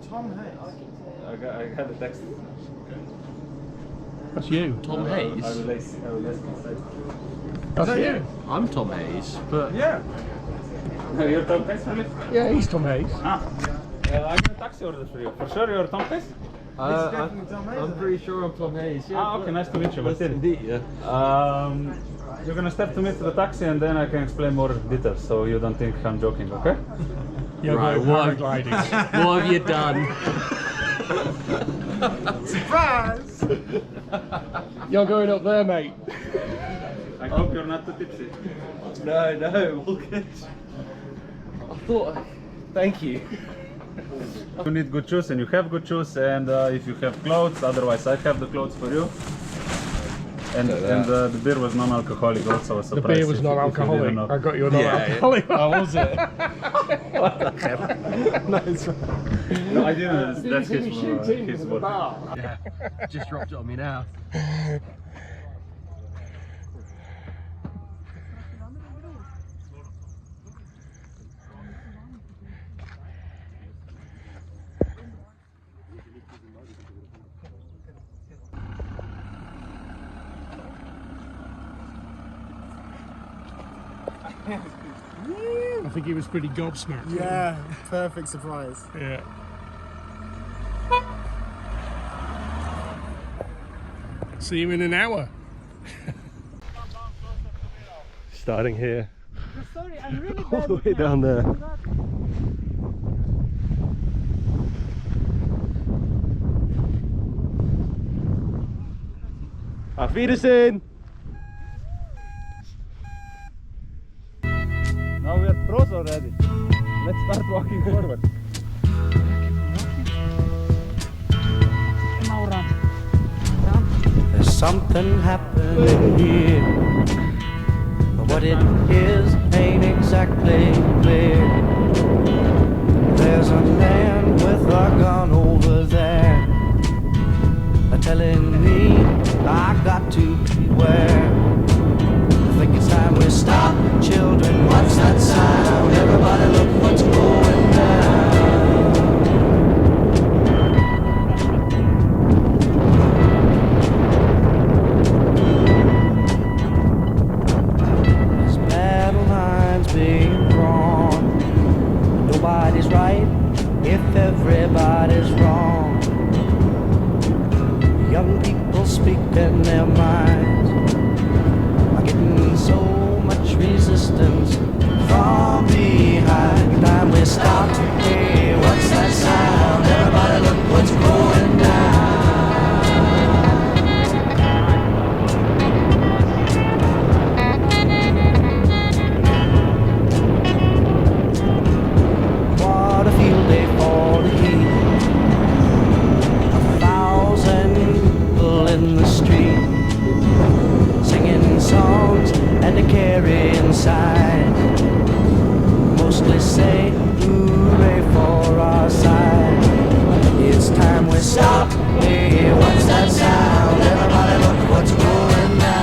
Tom Hayes. I got the text. That's you. Tom Hayes? I will ask inside. That's you. I'm Tom Hayes, but... Yeah. You're Tom Hayes, really? Yeah, he's Tom Hayes. Ah. I got a taxi order for you. For sure you're Tom Hayes? I'm pretty sure I'm Tom Hayes. Yeah, Ah, okay, nice to meet you. Nice indeed, yeah. You're gonna step to me to the taxi and then I can explain more details so you don't think I'm joking, okay? You're Right, going paragliding. What have you done? Surprise! You're going up there, mate. I hope you're not too tipsy. No, all good. I thought... Thank you. You need good shoes and you have good shoes, and if you have clothes, otherwise I have the clothes for you. And the beer was non-alcoholic also, a surprise. The beer was non-alcoholic. I got you a non-alcoholic. How was it? What the hell? Nice. No, I didn't. That's his word. Yeah, just dropped it on me now. I think he was pretty gobsmacked. Yeah, perfect surprise. Yeah. See you in an hour. Starting here. Sorry, I'm really All the way down there. Auf Wiedersehen! Now we are pros already. Let's start walking forward. There's something happening here, but what it is ain't exactly clear. There's a man with a gun over there, telling me I got to beware. I think it's time we stop, children. What's that sound? Everybody look what's going down. There's battle lines being drawn. Nobody's right if everybody's wrong. Young people speaking their minds are getting so much resistance from behind. Time we stop. Hey, what's that sound? Everybody look what's going down. What a field day for the heat. 1,000 people in the street, singing songs and a carrying sign. Mostly say hooray for our side. It's time we stop. Hey, what's that sound? Everybody look what's going down.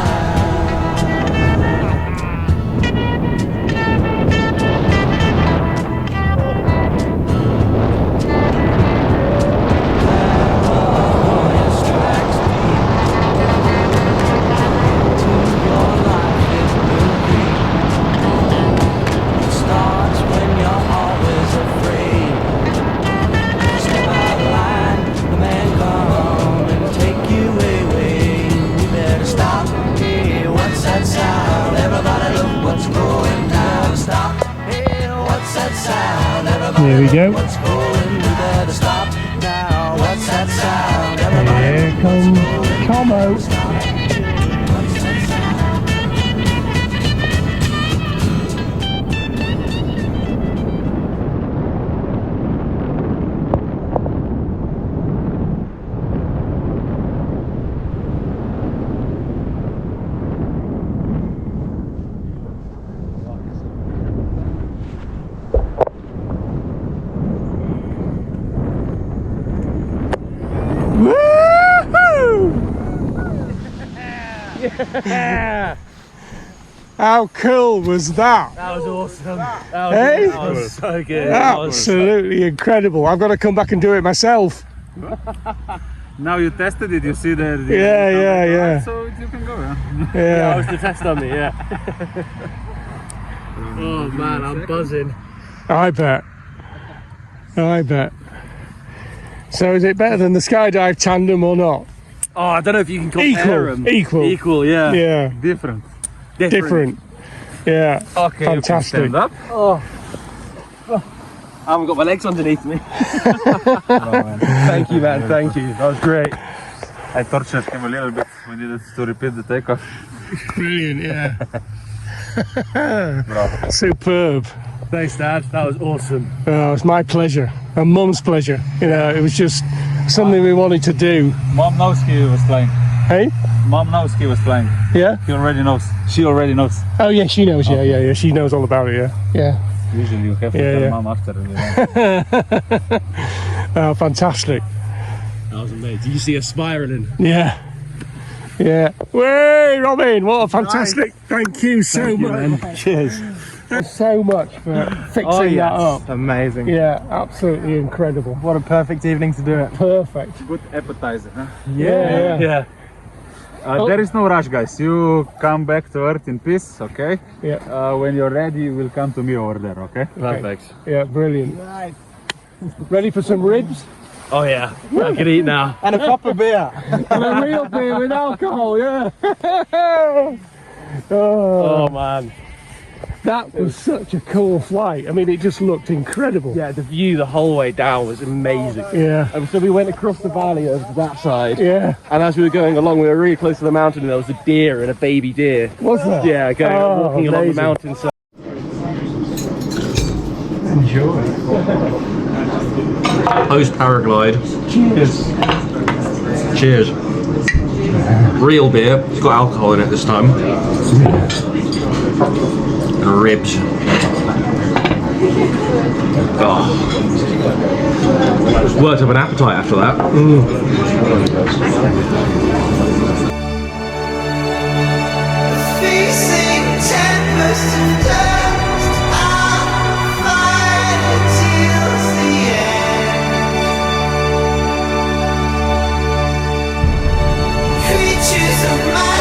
Here we go. What's going? We better stop now. What's that sound? Here comes Tomo. How cool was that? That was awesome. Hey? That was so good. Absolutely incredible. I've got to come back and do it myself. Now you tested it, you see the Yeah. so you can go. Yeah. That Yeah. was the test on me, yeah. Oh man, I'm buzzing. I bet. So is it better than the skydive tandem or not? Oh, I don't know if you can compare them. Equal. Yeah. Yeah. Different. Different. Yeah. Okay, you can Fantastic. stand up. I haven't got my legs underneath me. Thank you, man. Thank you. That was great. I tortured him a little bit. We needed to repeat the takeoff. Brilliant. Yeah. Bravo. Superb. Thanks, Dad. That was awesome. Oh, it's my pleasure and Mum's pleasure. You know, it was just something we wanted to do. Mom knows he was flying. Hey? Mom knows he was flying. Yeah? He already knows. She already knows. Oh yeah, she knows. Yeah. She knows all about it. Yeah. Usually you have to Yeah, tell yeah. Mom after. Oh, fantastic. That was amazing. Did you see us spiraling? Yeah. Way, Robin, what a fantastic. Thank you so much. Cheers. Thanks so much for fixing that up. Amazing. Yeah, absolutely incredible. What a perfect evening to do it. Perfect. Good appetizer, huh? Yeah. There is no rush, guys. You come back to Earth in peace, okay? Yeah. When you're ready, you will come to me over there, okay? Perfect. Yeah, brilliant. Ready for some ribs? Oh yeah, I can eat now. And a proper beer. And a real beer with alcohol, yeah. Oh man. That was such a cool flight. I mean, it just looked incredible. Yeah, the view the whole way down was amazing. Yeah. And so we went across the valley over to that side. Yeah. And as we were going along, we were really close to the mountain, and there was a deer and a baby deer. Was there? Yeah, walking along the amazing. mountainside. Enjoy. Post paraglide. Cheers. Cheers. Real beer. It's got alcohol in it this time. And ribs. Oh. Worked up an appetite after that. Facing tempest and dust, I'll fight until the end. Creatures of my